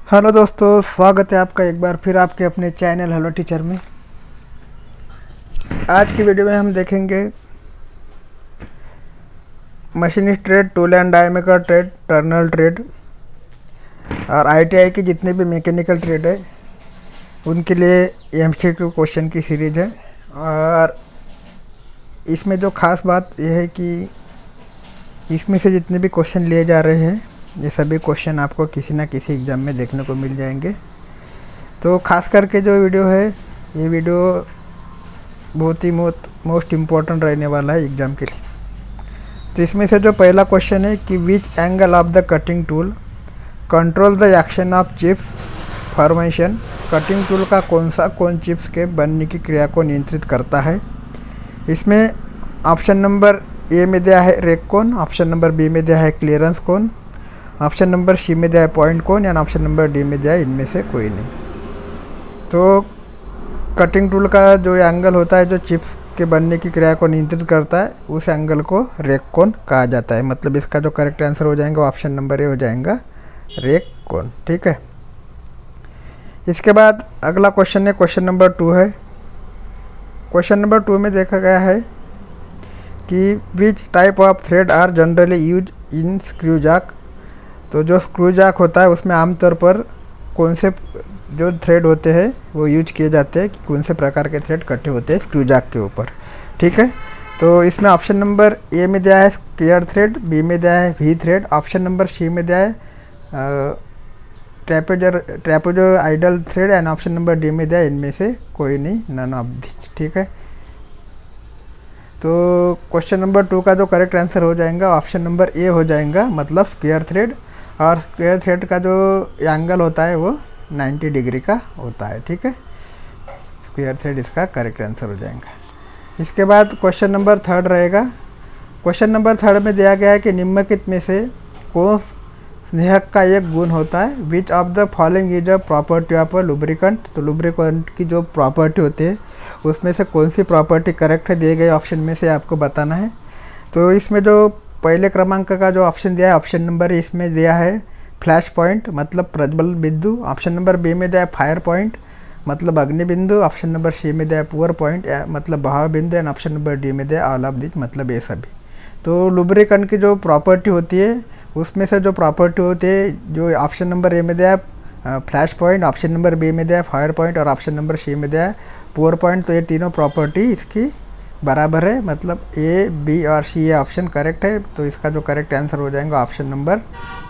Hello दोस्तों, स्वागत है आपका एक बार फिर आपके अपने चैनल हेलो टीचर में। आज की वीडियो में हम देखेंगे machinist trade, tool and die maker trade, turner trade और आईटीआई की जितने भी मैकेनिकल ट्रेड है उनके लिए एमसीक्यू क्वेश्चन की सीरीज़ है। और इसमें जो ख़ास बात यह है कि इसमें से जितने भी क्वेश्चन लिए जा रहे हैं ये सभी क्वेश्चन आपको किसी ना किसी एग्ज़ाम में देखने को मिल जाएंगे। तो ख़ास करके जो वीडियो है ये वीडियो बहुत ही मोस्ट इम्पोर्टेंट रहने वाला है एग्ज़ाम के लिए। तो इसमें से जो पहला क्वेश्चन है कि which angle of the cutting tool control the action of chips formation. Cutting tool का कौन चिप्स के बनने की क्रिया को नियंत्रित करता है। इसमें ऑप्शन नंबर ए में दिया है रेक कोन, ऑप्शन नंबर बी में दिया है क्लियरेंस कोन, ऑप्शन नंबर सी में दिया है पॉइंट कोन या ऑप्शन नंबर डी में दिया है इनमें से कोई नहीं। तो कटिंग टूल का जो एंगल होता है जो चिप्स के बनने की क्रिया को नियंत्रित करता है उस एंगल को रेक कोन कहा जाता है। मतलब इसका जो करेक्ट आंसर हो जाएगा ऑप्शन नंबर ए हो जाएगा, रेक कोन। ठीक है। इसके बाद अगला क्वेश्चन है क्वेश्चन नंबर 2 है। क्वेश्चन नंबर 2 में देखा गया है कि which type of thread are generally use in screw jack. तो जो स्क्रू जैक होता है उसमें आमतौर पर कौन से जो थ्रेड होते हैं वो यूज किए जाते हैं कि कौन से प्रकार के थ्रेड कटे होते हैं स्क्रू जैक के ऊपर। ठीक है। तो इसमें ऑप्शन नंबर ए में दिया है स्क्वायर थ्रेड, बी में दिया है V thread, option number C में दिया है trapezoidal thread and option number D में दिया है इनमें से कोई नहीं, नन ऑफ दिस। ठीक है। तो क्वेश्चन नंबर 2 का जो करेक्ट आंसर हो जाएगा ऑप्शन नंबर ए हो जाएगा, मतलब स्क्वायर थ्रेड। और स्क्वायर थ्रेड का जो एंगल होता है वो 90 डिग्री का होता है। ठीक है। स्क्वायर थ्रेड इसका करेक्ट आंसर हो जाएगा। इसके बाद क्वेश्चन नंबर 3 रहेगा। क्वेश्चन नंबर 3 में दिया गया है कि निम्नलिखित में से कौन स्नेहक का एक गुण होता है। Which of the following is a property of a lubricant. तो लुब्रिकेंट की जो प्रॉपर्टी होती है उसमें से कौन सी प्रॉपर्टी करेक्ट है दिए गए ऑप्शन में से आपको बताना है। तो इसमें जो पहले क्रमांक का जो ऑप्शन दिया है ऑप्शन नंबर इसमें दिया है फ्लैश पॉइंट, मतलब प्रज्वल बिंदु। ऑप्शन नंबर बी में दिया है फायर पॉइंट, मतलब अग्नि बिंदु। ऑप्शन नंबर सी में दिया है पुअर पॉइंट मतलब बहाव बिंदु एंड ऑप्शन नंबर डी में दिया ऑल ऑफ दिस, मतलब ये सभी। तो लुब्रिकेंट की जो प्रॉपर्टी होती है उसमें से जो प्रॉपर्टी होती है जो ऑप्शन नंबर ए में दिया है flash point, option number B में दिया है फायर पॉइंट और ऑप्शन नंबर सी में दिया है पुअर पॉइंट। तो ये तीनों प्रॉपर्टी इसकी बराबर है, मतलब ए बी और सी ये ऑप्शन करेक्ट है। तो इसका जो करेक्ट आंसर हो जाएगा ऑप्शन नंबर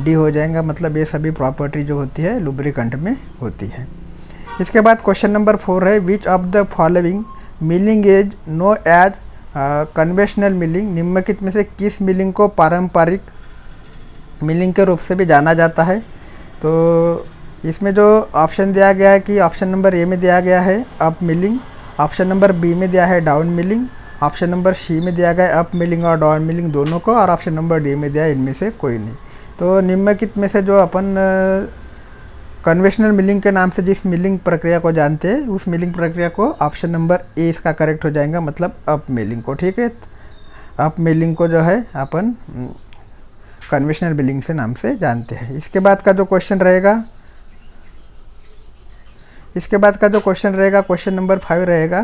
डी हो जाएगा, मतलब ये सभी प्रॉपर्टी जो होती है लुब्रिकेंट में होती है। इसके बाद क्वेश्चन नंबर 4 है which of the following milling is known as conventional milling. निम्नलिखित में से किस मिलिंग को पारंपरिक मिलिंग के रूप से भी जाना जाता है। तो इसमें जो ऑप्शन दिया गया है कि ऑप्शन नंबर ए में दिया गया है up milling, option number B में दिया है down milling, option number C में दिया गया है अप मिलिंग और डाउन मिलिंग दोनों को, और ऑप्शन नंबर डी में दिया है इनमें से कोई नहीं। तो निम्नलिखित में से जो अपन कन्वेंशनल मिलिंग के नाम से जिस मिलिंग प्रक्रिया को जानते हैं उस मिलिंग प्रक्रिया को ऑप्शन नंबर ए इसका करेक्ट हो जाएगा, मतलब अप मिलिंग को। ठीक है। अप मिलिंग को जो है अपन कन्वेंशनल मिलिंग से नाम से जानते हैं। इसके बाद का जो क्वेश्चन रहेगा क्वेश्चन नंबर 5 रहेगा।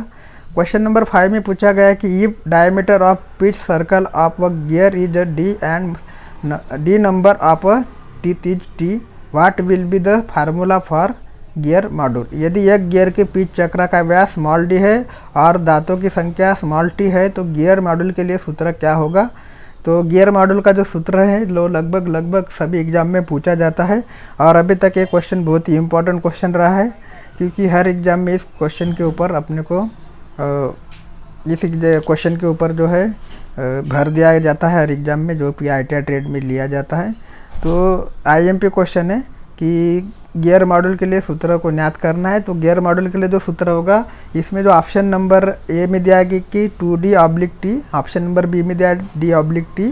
क्वेश्चन नंबर 5 में पूछा गया कि if diameter of pitch circle of a gear is a D and D number of a teeth is T, what will be the formula for gear module. यदि एक gear के pitch चक्र का व्यास small D है और दांतों की संख्या स्मॉल टी है तो गियर मॉड्यूल के लिए सूत्र क्या होगा। तो गियर मॉड्यूल का जो सूत्र है लो लगभग सभी एग्जाम में पूछा जाता है और अभी तक ये क्वेश्चन बहुत ही इंपॉर्टेंट क्वेश्चन रहा है, क्योंकि हर एग्ज़ाम में इस क्वेश्चन के ऊपर अपने को इस क्वेश्चन के ऊपर जो है भर दिया जाता है हर एग्ज़ाम में जो कि आईटीआई ट्रेड में लिया जाता है। तो आईएमपी क्वेश्चन है कि गियर मॉड्यूल के लिए सूत्र को ज्ञात करना है। तो गियर मॉड्यूल के लिए जो सूत्र होगा इसमें जो ऑप्शन नंबर ए में दिया गया कि 2D/T, ऑप्शन नंबर बी में दिया D/T,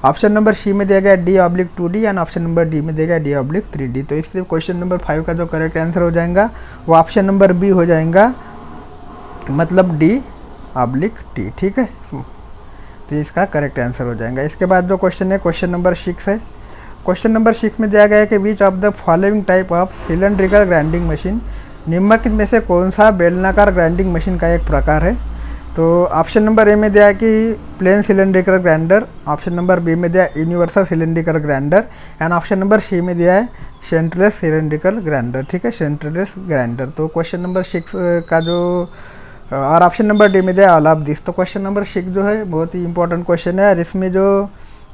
ऑप्शन नंबर सी में दिया गया D/2D and option number D में दिया गया D/3D। तो इसलिए क्वेश्चन नंबर 5 का जो करेक्ट आंसर हो जाएगा वो ऑप्शन नंबर बी हो जाएगा, मतलब D/T। ठीक है। तो इसका करेक्ट आंसर हो जाएगा। इसके बाद जो क्वेश्चन है क्वेश्चन नंबर 6 है। क्वेश्चन नंबर 6 में दिया गया है कि which of the following type of cylindrical grinding machine, निम्नलिखित में से कौन सा बेलनाकार ग्राइंडिंग मशीन का एक प्रकार है। तो ऑप्शन नंबर ए में दिया है कि plain cylindrical grinder, option number B में दिया है universal cylindrical grinder, and option number C में दिया है सेंटरलेस सिलेंड्रिकल ग्राइंडर। ठीक है, सेंटरलेस ग्राइंडर। तो क्वेश्चन नंबर 6 का जो और ऑप्शन नंबर डी में दिया ऑल ऑफ दिस। तो क्वेश्चन नंबर 6 जो है बहुत ही इंपॉर्टेंट क्वेश्चन है, और इसमें जो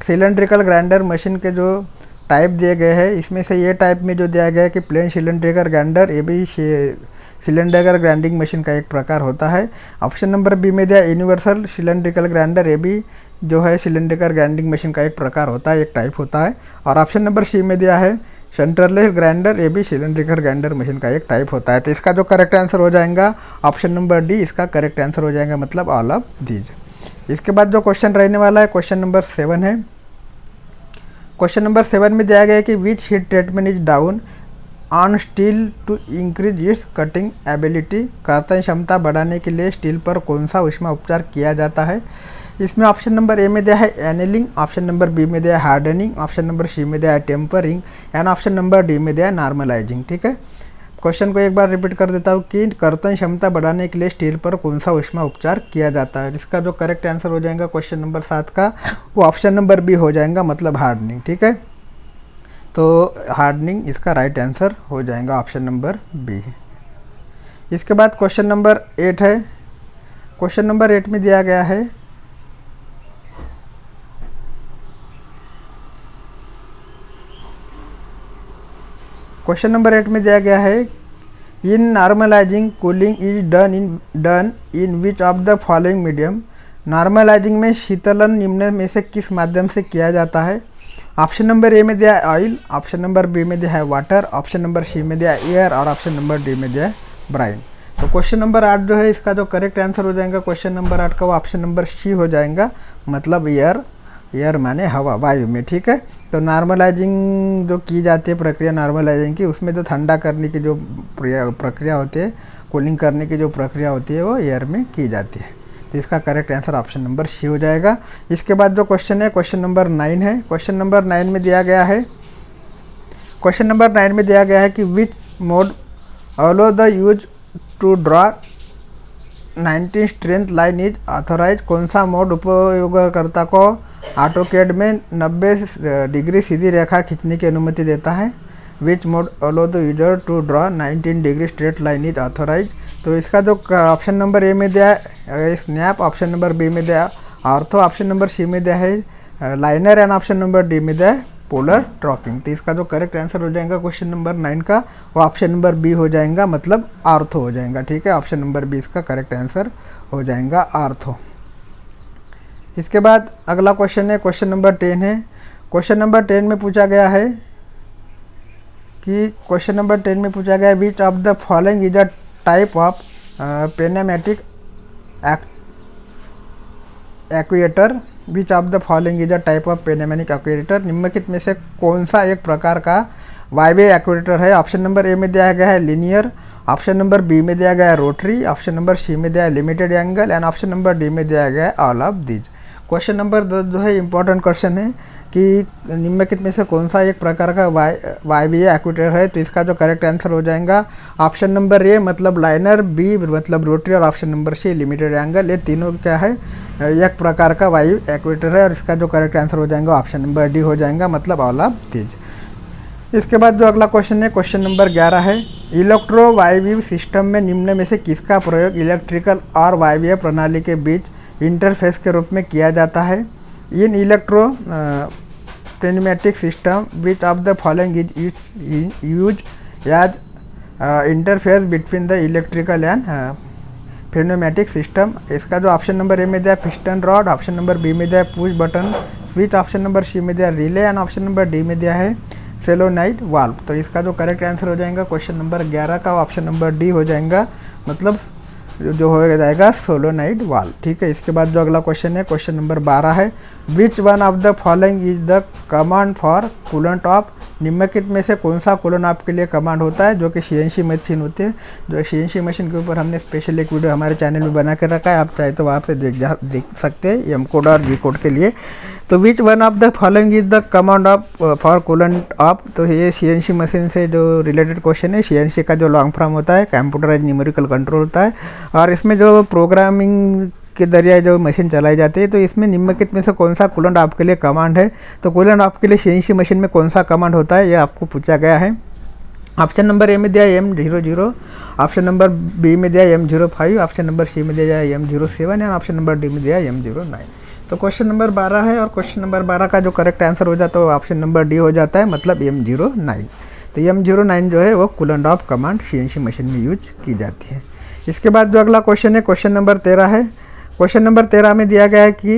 सिलेंड्रिकल ग्राइंडर मशीन के जो टाइप दिए गए हैं, इसमें से ये टाइप में जो दिया गया है कि प्लेन सिलेंड्रिकल ग्राइंडर, ये भी सिलेंड्रिकल ग्राइंडिंग मशीन का एक प्रकार होता है। ऑप्शन नंबर बी में दिया यूनिवर्सल सिलेंड्रिकल ग्राइंडर, ये भी जो है सिलेंड्रिकल ग्राइंडिंग मशीन का एक प्रकार होता है, एक टाइप होता है। और ऑप्शन नंबर सी में दिया है सेंटरलेस ग्राइंडर, ये भी सिलेंड्रिकल ग्राइंडर मशीन का एक टाइप होता है। तो इसका जो करेक्ट आंसर हो जाएगा ऑप्शन नंबर डी, इसका करेक्ट आंसर हो जाएगा, मतलब ऑल ऑफ दीज। इसके बाद जो क्वेश्चन रहने वाला है क्वेश्चन नंबर 7 है। क्वेश्चन नंबर 7 में दिया गया है कि which heat treatment is done on steel to increase its cutting ability, कर्तन क्षमता बढ़ाने के लिए स्टील पर कौन सा ऊष्मा उपचार किया जाता है। इसमें ऑप्शन नंबर ए में दिया है एनेलिंग, ऑप्शन नंबर बी में दिया है हार्डनिंग, ऑप्शन नंबर सी में दिया है tempering, and option number D में दिया है नॉर्मलाइजिंग। ठीक है, क्वेश्चन को एक बार रिपीट कर देता हूँ कि कर्तन क्षमता बढ़ाने के लिए स्टील पर कौन सा ऊष्मा उपचार किया जाता है। इसका जो करेक्ट आंसर हो जाएगा क्वेश्चन नंबर 7 का, वो ऑप्शन नंबर बी हो जाएगा, मतलब हार्डनिंग। ठीक है, तो हार्डनिंग इसका राइट आंसर हो जाएगा, ऑप्शन नंबर बी। इसके बाद क्वेश्चन नंबर 8 है। क्वेश्चन नंबर 8 में दिया गया है क्वेश्चन नंबर 8 में दिया गया है in normalizing cooling is done in which of the following medium, normalizing में शीतलन निम्न में से किस माध्यम से किया जाता है। ऑप्शन नंबर ए में दिया है ऑयल, ऑप्शन नंबर बी में दिया है वाटर, ऑप्शन नंबर सी में दिया है एयर, और ऑप्शन नंबर डी में दिया है ब्राइन। तो क्वेश्चन नंबर 8 जो है इसका जो करेक्ट आंसर हो जाएगा क्वेश्चन नंबर 8 का, वो ऑप्शन नंबर सी हो जाएगा, मतलब एयर, एयर माने हवा, वायु में। ठीक है, तो नॉर्मलाइजिंग जो की जाती है प्रक्रिया नॉर्मलाइजिंग की, उसमें जो ठंडा करने की जो प्रक्रिया होती है, कूलिंग करने की जो प्रक्रिया होती है, वो एयर में की जाती है। तो इसका correct answer option number C हो जाएगा। इसके बाद जो क्वेश्चन है क्वेश्चन नंबर 9 है। क्वेश्चन नंबर 9 में दिया गया है कि which mode allow the use to draw 19 strength line is authorize, कौन सा मोड उपयोगकर्ता को ऑटोकैड में 90 डिग्री सीधी रेखा खींचने की अनुमति देता है। Which mode allow the user to draw 19 degree straight line is authorize. तो इसका जो ऑप्शन नंबर ए में दिया है स्नैप, ऑप्शन नंबर बी में दिया ऑर्थो, ऑप्शन नंबर सी में दिया है liner, and option number D में दिया है पोलर ट्रॉकिंग। तो इसका जो करेक्ट आंसर हो जाएगा क्वेश्चन नंबर 9 का, वो ऑप्शन नंबर बी हो जाएगा, मतलब ऑर्थो हो जाएगा। ठीक है, ऑप्शन नंबर बी इसका करेक्ट आंसर हो जाएगा, ऑर्थो। इसके बाद अगला क्वेश्चन है क्वेश्चन नंबर 10 है। क्वेश्चन नंबर 10 में पूछा गया है which of the following is a type of pneumatic actuator, which of the following is a type of pneumatic actuator, निम्नलिखित में से कौन सा एक प्रकार का वायवीय एक्चुएटर है। ऑप्शन नंबर ए में दिया गया है लीनियर, ऑप्शन नंबर बी में दिया गया है रोटरी, ऑप्शन नंबर सी में दिया है limited angle, and option number D में दिया गया है all of these. Question number 10 जो है इंपॉर्टेंट क्वेश्चन है कि निम्नलिखित में से कौन सा एक प्रकार का वायवीय एक्चुएटर है। तो इसका जो करेक्ट आंसर हो जाएगा ऑप्शन नंबर ए, मतलब लाइनर, बी मतलब रोटरी, और option number C limited angle. ये तीनों क्या है, एक प्रकार का वायु एक्चुएटर है, और इसका जो करेक्ट आंसर हो जाएगा ऑप्शन नंबर डी हो जाएगा, मतलब ऑल ऑफ दीज। इसके बाद जो अगला क्वेश्चन है क्वेश्चन नंबर 11 है। इलेक्ट्रो वायवीय सिस्टम में निम्न में से किसका प्रयोग इलेक्ट्रिकल और वायवीय प्रणाली के बीच इंटरफेस के रूप में किया जाता है। इन electro pneumatic system which of the following is used as interface between the electrical and pneumatic system। इसका जो ऑप्शन नंबर ए में दिया piston rod, option number B में दिया push button switch, option number C में दिया relay, and option number D में दिया है सोलेनॉइड वाल्व। तो इसका जो करेक्ट आंसर हो जाएगा क्वेश्चन नंबर 11 का, ऑप्शन नंबर डी हो जाएगा, मतलब जो हो जाएगा सोलेनॉइड वाल्व। ठीक है, इसके बाद जो अगला क्वेश्चन है क्वेश्चन नंबर 12 है। Which one of the following is the command for coolant of निम्नलिखित में से कौन सा कूलन ऑफ के लिए कमांड होता है, जो कि सीएनसी मशीन होती है। जो सीएनसी मशीन के ऊपर हमने स्पेशल एक वीडियो हमारे चैनल में बना के रखा है, आप चाहे तो वहाँ पे देख सकते हैं एम कोड और जी कोड के लिए। तो which one of the following is the command of for coolant of. तो ये सीएनसी मशीन से जो रिलेटेड क्वेश्चन है। सीएनसी का जो लॉन्ग फॉर्म होता है कंप्यूटराइज न्यूमेरिकल कंट्रोल होता है, और इसमें जो प्रोग्रामिंग के जरिए जो मशीन चलाई जाती है। तो इसमें निम्नलिखित में से कौन सा कूलेंट ऑफ के लिए कमांड है। तो कूलेंट ऑफ के लिए सीएनसी मशीन में कौन सा कमांड होता है, ये आपको पूछा गया है। ऑप्शन नंबर ए में दिया M00, ऑप्शन नंबर बी में दिया M05, ऑप्शन नंबर सी में दिया M07 and option number D में दिया M09। तो क्वेश्चन नंबर 12 है, और क्वेश्चन नंबर 12 का जो करेक्ट आंसर हो जाता है वो ऑप्शन नंबर डी हो जाता है, मतलब M09। तो M09 जो है वो coolant of command CNC machine में यूज की जाती है। इसके बाद जो अगला क्वेश्चन है, क्वेश्चन नंबर 13 है। क्वेश्चन नंबर 13 में दिया गया है कि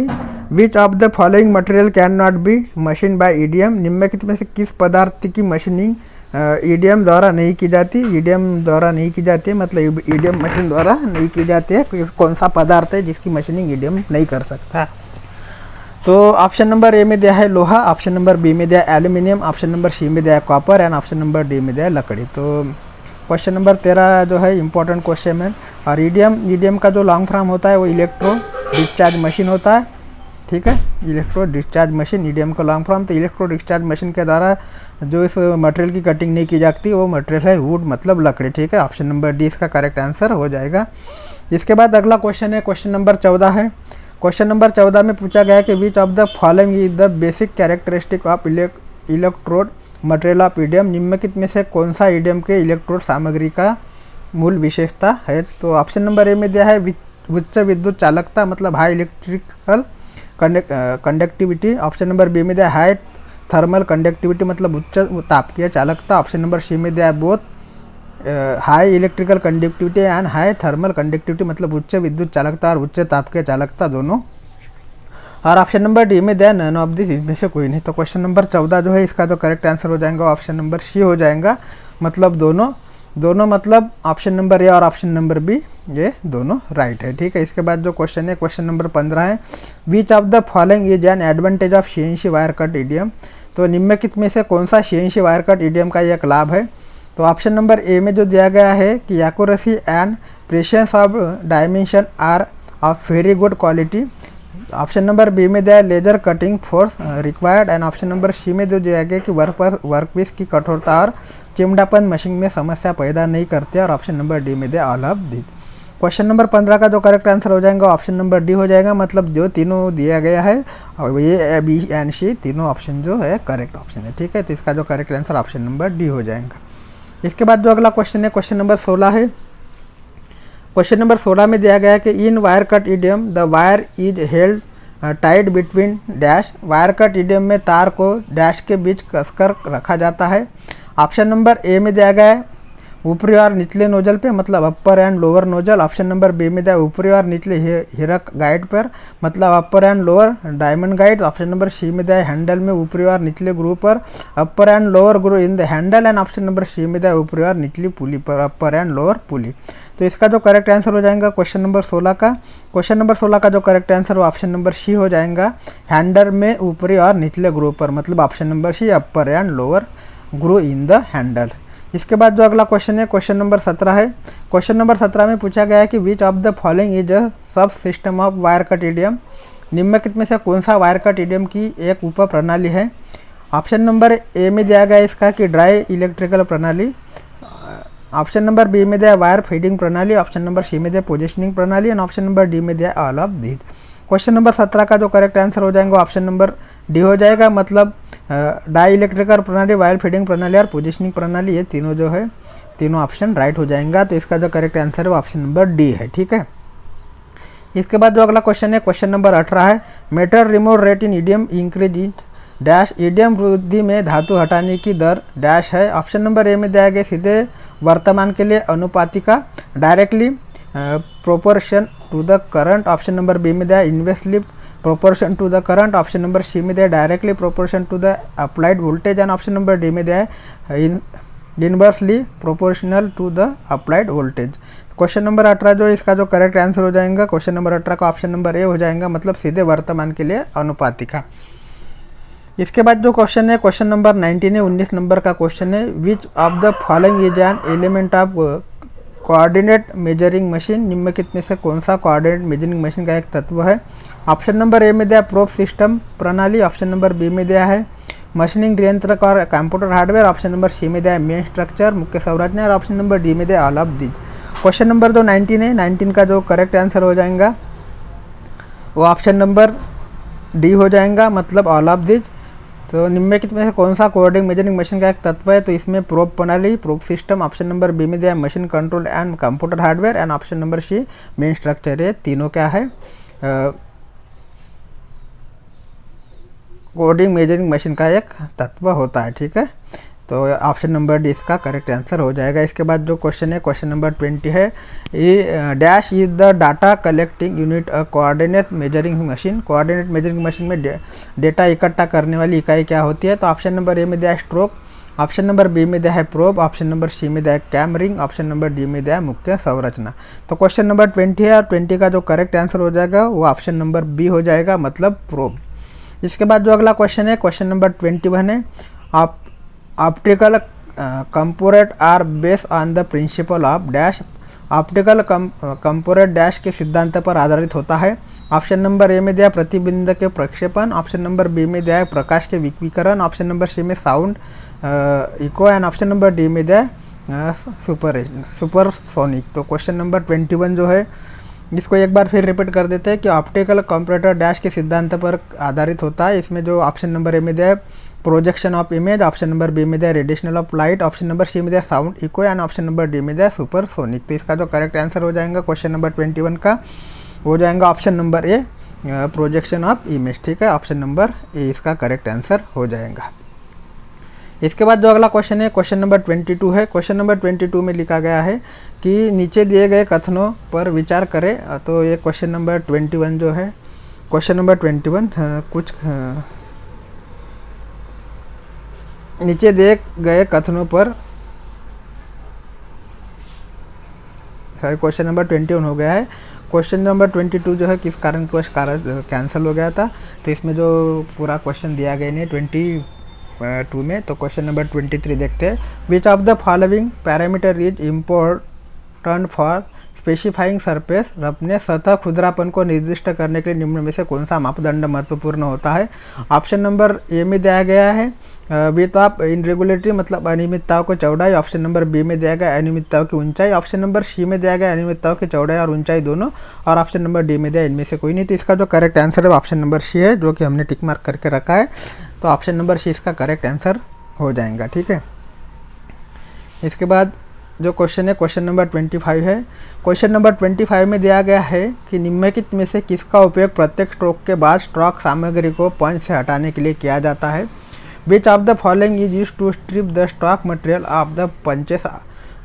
which of the following material can not be machine by EDM. निम्नलिखित में से किस पदार्थ की मशीनिंग ईडीएम द्वारा नहीं की जाती। ईडीएम द्वारा नहीं की जाती है, मतलब ईडीएम मशीन द्वारा नहीं की जाती है। कौन सा पदार्थ है जिसकी मशीनिंग ईडीएम नहीं कर सकता। तो ऑप्शन नंबर ए में दिया है लोहा, ऑप्शन नंबर बी में दिया है एल्यूमिनियम, ऑप्शन नंबर सी में दिया है copper and option number D में दिया है लकड़ी। तो क्वेश्चन नंबर 13 जो है इंपॉर्टेंट क्वेश्चन है। और ईडीएम का जो लॉन्ग फॉर्म होता है वो इलेक्ट्रो डिस्चार्ज मशीन होता है, ठीक है। इलेक्ट्रो डिस्चार्ज मशीन ईडीएम का लॉन्ग फॉर्म। तो इलेक्ट्रो डिस्चार्ज मशीन के द्वारा जो इस मटेरियल की कटिंग नहीं की जाती वो मटेरियल है वुड, मतलब लकड़ी, ठीक है। ऑप्शन नंबर डी इसका करेक्ट आंसर हो जाएगा। इसके बाद अगला क्वेश्चन है, क्वेश्चन नंबर 14 है। क्वेश्चन नंबर 14 में पूछा गया है कि which of the following is the basic characteristic of electrode material of EDM. निम्नलिखित में से कौन सा ईडीएम के इलेक्ट्रोड सामग्री का मूल विशेषता है। तो ऑप्शन नंबर ए में दिया है उच्च विद्युत चालकता, मतलब high electrical conductivity. Option number B में दिया हाई थर्मल कंडक्टिविटी, मतलब उच्च तापकीय चालकता। ऑप्शन नंबर सी में दिया है both high electrical conductivity and high thermal conductivity, मतलब उच्च विद्युत चालकता और उच्च तापकीय चालकता दोनों। और ऑप्शन नंबर डी में दिया नन ऑफ दिस, इसमें से कोई नहीं। तो क्वेश्चन नंबर 14 जो है इसका जो करेक्ट आंसर हो जाएगा ऑप्शन नंबर सी हो जाएगा, मतलब दोनों मतलब ऑप्शन नंबर ए और ऑप्शन नंबर बी ये दोनों राइट है, ठीक है। इसके बाद जो क्वेश्चन है, क्वेश्चन नंबर 15 है। Which of the following is an advantage of CNC wire cut EDM. तो निम्नलिखित में से कौन सा सीएनसी वायर कट ईडीएम का एक लाभ है। तो ऑप्शन नंबर ए में जो दिया गया है कि accuracy and precision of dimension are of very good quality. Option number B में दिया है laser cutting force required and option number C में जो दिया गया कि वर्कपीस की कठोरता और चिमड़ापन मशीन में समस्या पैदा नहीं करते, और ऑप्शन नंबर डी में दिया all of this. Question number 15 का जो करेक्ट आंसर हो जाएगा ऑप्शन नंबर डी हो जाएगा, मतलब जो तीनों दिया गया है और ये बी एंड सी तीनों ऑप्शन जो है करेक्ट ऑप्शन है, ठीक है। तो इसका जो correct answer option number D हो जाएगा। इसके बाद जो अगला क्वेश्चन है, क्वेश्चन नंबर 16 है। क्वेश्चन नंबर 16 में दिया गया है कि in wire cut EDM the wire is held tight between dash. Wire cut EDM में तार को डैश के बीच कसकर रखा जाता है। ऑप्शन नंबर ए में दिया गया है ऊपरी और निचले नोजल पे, मतलब upper and lower nozzle. Option number B में दिया ऊपरी और निचले हिरक गाइड पर, मतलब upper and lower diamond guide. Option number C में दिया हैंडल में ऊपरी और निचले ग्रू पर, upper and lower groove in the handle. And option number C में दिया ऊपरी और निचली पुली पर, अपर एंड लोअर पुली। तो इसका जो करेक्ट आंसर हो जाएगा क्वेश्चन नंबर 16 का, क्वेश्चन नंबर 16 का जो करेक्ट आंसर वो ऑप्शन नंबर सी हो जाएगा, हैंडल में ऊपरी और निचले ग्रू पर, मतलब option number C upper and lower groove in the handle. इसके बाद जो अगला क्वेश्चन है, क्वेश्चन नंबर 17 है। क्वेश्चन नंबर 17 में पूछा गया है कि which of the following is a sub system of wire cut EDM. निम्नलिखित में से कौन सा वायर कट ईडीएम की एक उप प्रणाली है। ऑप्शन नंबर ए में दिया गया इसका कि ड्राई इलेक्ट्रिकल प्रणाली। ऑप्शन नंबर बी में दिया वायर फीडिंग प्रणाली। ऑप्शन नंबर सी में दिया पोजिशनिंग प्रणाली एंड ऑप्शन नंबर डी में दिया all of these. Question number 17 का जो करेक्ट आंसर हो जाएगा ऑप्शन नंबर डी हो जाएगा, मतलब डाई इलेक्ट्रिकल प्रणाली, वायर फीडिंग प्रणाली और पोजिशनिंग प्रणाली, ये तीनों जो है तीनों ऑप्शन राइट हो जाएगा। तो इसका जो करेक्ट आंसर है वो ऑप्शन नंबर डी है, ठीक है। इसके बाद जो अगला क्वेश्चन है, क्वेश्चन नंबर 18 है। Metal remove rate in EDM increase in dash. EDM वृद्धि में धातु हटाने की दर डैश है। ऑप्शन नंबर ए में दिया गया सीधे वर्तमान के लिए अनुपातिका, directly proportion to the current. Option number B में दिया inversely proportion to the current. Option number C में दिया directly proportion to the applied voltage and option number D में दिया है inversely proportional to the applied voltage. Question number 18 जो इसका जो करेक्ट आंसर हो जाएगा क्वेश्चन नंबर 18 का ऑप्शन नंबर ए हो जाएगा, मतलब सीधे वर्तमान के लिए अनुपातिका। इसके बाद जो क्वेश्चन है क्वेश्चन नंबर 19 है, 19 नंबर का क्वेश्चन है। Which of the following is an element of coordinate measuring machine, निम्नलिखित में से कौन सा कोऑर्डिनेट मेजरिंग मशीन का एक तत्व है। ऑप्शन नंबर ए में दिया प्रोब सिस्टम प्रणाली, ऑप्शन नंबर बी में दिया है मशीनिंग नियंत्रक और computer hardware, option number C में दिया है मेन स्ट्रक्चर मुख्य संरचना और ऑप्शन नंबर डी में दिया all of these. Question number जो 19 है, 19 का जो करेक्ट आंसर हो जाएगा वो ऑप्शन नंबर डी हो जाएगा, मतलब ऑल ऑफ दीज। तो निम्नलिखित में से कौन सा कोऑर्डिनेट मेजरिंग मशीन का एक तत्व है, तो इसमें प्रोब प्रणाली probe system, option number B में दिया machine control and computer hardware and option number C main structure. ये तीनों क्या है कोऑर्डिनेट मेजरिंग मशीन का एक तत्व होता है, ठीक है। तो ऑप्शन नंबर डी इसका करेक्ट आंसर हो जाएगा। इसके बाद जो क्वेश्चन है क्वेश्चन नंबर 20 है, ये dash is the data collecting unit a coordinate measuring machine. Coordinate measuring machine में डेटा इकट्ठा करने वाली इकाई क्या होती है, तो ऑप्शन नंबर ए में दिया है स्ट्रोक, ऑप्शन नंबर बी में दिया है प्रोब, ऑप्शन नंबर सी में दिया है कैमरिंग, ऑप्शन नंबर डी में दिया है मुख्य संरचना। तो क्वेश्चन नंबर 20 है और 20 का जो करेक्ट आंसर हो जाएगा वो ऑप्शन नंबर बी हो जाएगा, मतलब प्रोब। इसके बाद जो अगला क्वेश्चन है क्वेश्चन नंबर 21 है, आप optical component are based on the principle of dash. Optical component dash के सिद्धांत पर आधारित होता है। ऑप्शन नंबर ए में दिया प्रतिबिंब के प्रक्षेपण, ऑप्शन नंबर बी में दिया प्रकाश के विकिरण, ऑप्शन नंबर सी में sound echo and option number D में दिया सुपरसोनिक। तो क्वेश्चन नंबर 21 जो है इसको एक बार फिर रिपीट कर देते हैं कि ऑप्टिकल कंपोनेंट डैश के सिद्धांत पर आधारित होता है। इसमें जो ऑप्शन नंबर ए में दिया है projection of image, option number B में दिया radiation of light, option number C में दिया sound echo and option number D में दिया सुपरसोनिक। तो इसका जो करेक्ट आंसर हो जाएगा क्वेश्चन नंबर 21 का हो जाएगा option number A projection of image, ठीक है। ऑप्शन नंबर ए इसका करेक्ट आंसर हो जाएगा। इसके बाद जो अगला क्वेश्चन है क्वेश्चन नंबर 22 है। क्वेश्चन नंबर 22 में लिखा गया है कि नीचे दिए गए कथनों पर विचार करें। तो ये क्वेश्चन नंबर 21 जो है क्वेश्चन नंबर 21 कुछ नीचे दिए गए कथनों पर क्वेश्चन नंबर 21 हो गया है। क्वेश्चन नंबर 22 जो है किस कारण कैंसिल हो गया था, तो इसमें जो पूरा क्वेश्चन दिया गया नहीं 22 में। तो क्वेश्चन नंबर 23 देखते हैं, विच of the following parameter is important for specifying surface roughness. सतह खुरदरापन को निर्दिष्ट करने के लिए निम्न में से कौन सा मापदंड महत्वपूर्ण होता है। ऑप्शन नंबर ए में दिया गया है विथ ऑफ इनरेगुलरिटी, मतलब अनियमितताओं को चौड़ाई, ऑप्शन नंबर बी में दिया गया अनियमितताओं की ऊंचाई, ऑप्शन नंबर सी में दिया गया अनियमितताओं की चौड़ाई और ऊंचाई दोनों, और ऑप्शन नंबर डी में दिया इनमें से कोई नहीं। तो इसका जो करेक्ट आंसर है ऑप्शन नंबर सी है, जो कि हमने टिक मार्क करके रखा है। तो ऑप्शन नंबर सी इसका करेक्ट आंसर हो जाएगा, ठीक है। इसके बाद जो क्वेश्चन है क्वेश्चन नंबर 25 है। क्वेश्चन नंबर 25 में दिया गया है कि निम्नलिखित में से किसका उपयोग प्रत्येक स्ट्रोक के बाद स्ट्रोक सामग्री को पंच से हटाने के लिए किया जाता है। Which of the following is used to strip the stock material of the punches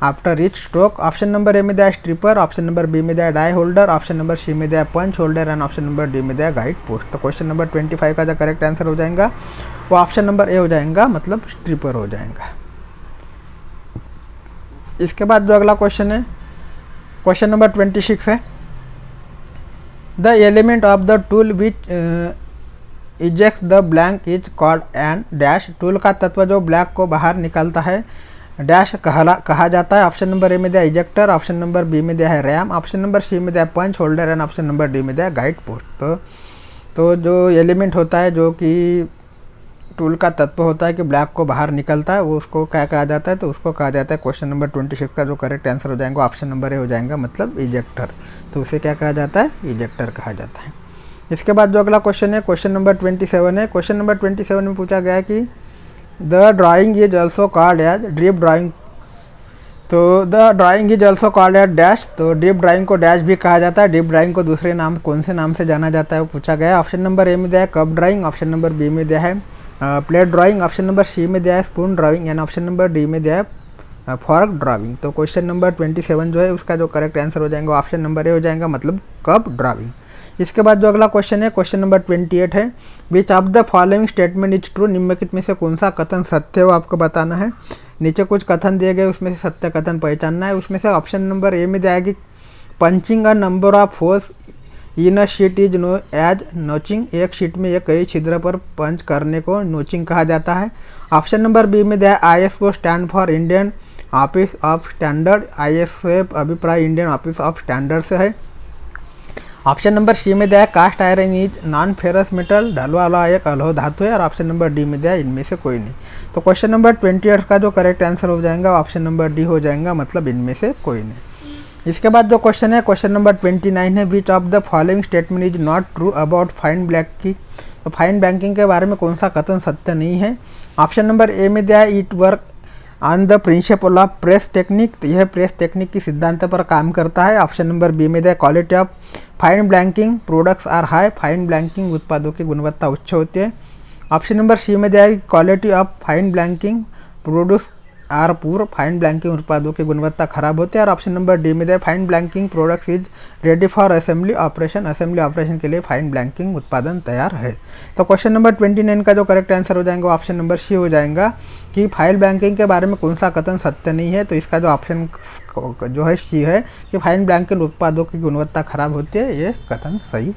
after each stroke. Option number A में दिया स्ट्रिपर, ऑप्शन नंबर बी में दिया die holder, option number C में दिया punch holder and option number D में दिया guide post. तो question number 25 का जो करेक्ट आंसर हो जाएगा वो ऑप्शन नंबर ए हो जाएगा, मतलब स्ट्रिपर हो जाएगा। इसके बाद जो अगला क्वेश्चन है क्वेश्चन नंबर 26 है, the element of the tool which ejects the blank is called and dash. Tool का तत्व जो ब्लैक को बाहर निकालता है डैश कहा जाता है। ऑप्शन नंबर ए में दिया इजेक्टर, ऑप्शन नंबर बी में दिया है रैम, ऑप्शन नंबर सी में दिया punch holder and option number D में दिया गाइड पोस्ट। तो जो एलिमेंट होता है जो कि टूल का तत्व होता है कि ब्लैक को बाहर निकलता है, वो उसको क्या कहा जाता है, तो उसको कहा जाता है क्वेश्चन नंबर 26 का जो करेक्ट आंसर हो जाएगा ऑप्शन नंबर ए हो जाएगा, मतलब इजेक्टर। तो उसे क्या कहा जाता है, इजेक्टर कहा जाता है। इसके बाद जो अगला क्वेश्चन है क्वेश्चन नंबर 27 है। क्वेश्चन नंबर 27 में पूछा गया है कि the drawing is also called as drip drawing. तो the drawing is also called as dash. तो ड्रिप ड्राइंग को डैश भी कहा जाता है। ड्रिप ड्राइंग को दूसरे नाम कौन से नाम से जाना जाता है वो पूछा गया है। ऑप्शन नंबर ए में दिया है cup drawing, option number B में दिया है plate drawing, option number C में दिया है spoon drawing and option number D में दिया है फॉर्क ड्राइंग। तो क्वेश्चन नंबर 27 जो है उसका जो करेक्ट आंसर हो जाएगा ऑप्शन नंबर ए हो जाएगा, मतलब कप ड्राइंग। इसके बाद जो अगला क्वेश्चन है क्वेश्चन नंबर 28 है, which of the following statement is true. निम्नलिखित में से कौन सा कथन सत्य हो आपको बताना है। नीचे कुछ कथन दिए गए उसमें से सत्य कथन पहचानना है। उसमें से ऑप्शन नंबर ए में दिया है कि punching a number of holes in a sheet is known as notching, एक शीट में ये कई छिद्र पर पंच करने को नोचिंग कहा जाता है। ऑप्शन नंबर बी में दिया ISO stand for Indian office of standard, ISO से अभिप्राय इंडियन ऑफिस ऑफ स्टैंडर्ड से है। ऑप्शन नंबर सी में दिया cast iron is non ferrous metal, ढलवा वाला एक अलोह धातु है। और ऑप्शन नंबर डी में दिया इनमें से कोई नहीं। तो क्वेश्चन नंबर 28 का जो करेक्ट आंसर हो जाएगा ऑप्शन नंबर डी हो जाएगा, मतलब इनमें से कोई नहीं। इसके बाद जो क्वेश्चन है क्वेश्चन नंबर 29 है, which of the following statement is not true about fine blanking. तो फाइन ब्लैंकिंग के बारे में कौन सा कथन सत्य नहीं है। ऑप्शन नंबर ए में दिया it work on the principle of press technique, तो यह प्रेस टेक्निक की सिद्धांत पर काम करता है। ऑप्शन नंबर बी में दिया quality of fine blanking products are high, fine blanking उत्पादों की गुणवत्ता उच्च होती है। ऑप्शन नंबर सी में दिया quality of fine blanking produce are poor, fine blanking उत्पादों की गुणवत्ता खराब होती है। और ऑप्शन नंबर डी में दिया fine blanking products is ready for assembly operation, assembly operation के लिए फाइन ब्लैंकिंग उत्पादन तैयार है। तो क्वेश्चन नंबर 29 का जो करेक्ट आंसर हो जाएगा ऑप्शन नंबर सी हो जाएगा कि फाइन ब्लैंकिंग के बारे में कौन सा कथन सत्य नहीं है। तो इसका जो ऑप्शन जो है सी है कि फाइन ब्लैंकिंग उत्पादों की गुणवत्ता खराब होती है, ये कथन सही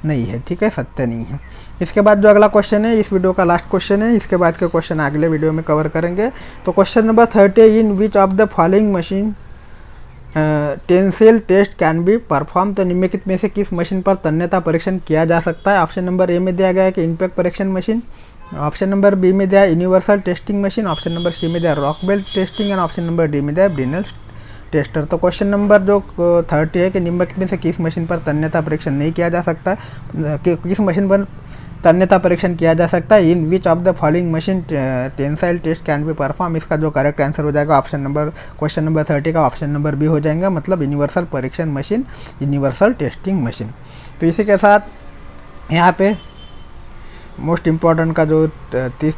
नहीं है, ठीक है, सत्य नहीं है। इसके बाद जो अगला क्वेश्चन है इस वीडियो का लास्ट क्वेश्चन है, इसके बाद के क्वेश्चन अगले वीडियो में कवर करेंगे। तो question number 30, in which of the following machine tensile test can be perform, तो निम्नलिखित में से किस मशीन पर तन्यता परीक्षण किया जा सकता है। ऑप्शन नंबर ए में दिया गया है कि इम्पैक्ट परीक्षण मशीन, ऑप्शन नंबर बी में दिया universal testing machine, option number C में दिया Rockwell testing and option number D में दिया ब्रिनल टेस्टर। तो क्वेश्चन नंबर जो 30 है कि निम्नलिखित में से किस मशीन पर तन्यता परीक्षण नहीं किया जा सकता, किस मशीन पर तन्यता परीक्षण किया जा सकता है। In which of the following machine tensile test can be perform, इसका जो करेक्ट आंसर हो जाएगा ऑप्शन नंबर क्वेश्चन नंबर 30 का ऑप्शन नंबर बी हो जाएगा, मतलब यूनिवर्सल परीक्षण मशीन, यूनिवर्सल टेस्टिंग मशीन। तो इसी के साथ यहाँ पे मोस्ट इम्पॉर्टेंट का जो 30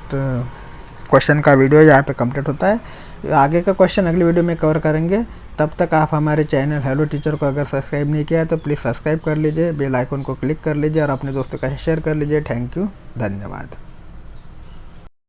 क्वेश्चन का वीडियो यहाँ पे कंप्लीट होता है। आगे का क्वेश्चन अगले वीडियो में कवर करेंगे। तब तक आप हमारे चैनल हेलो टीचर को अगर सब्सक्राइब नहीं किया है तो प्लीज़ सब्सक्राइब कर लीजिए, बेल आइकन को क्लिक कर लीजिए और अपने दोस्तों का शेयर कर लीजिए। थैंक यू, धन्यवाद।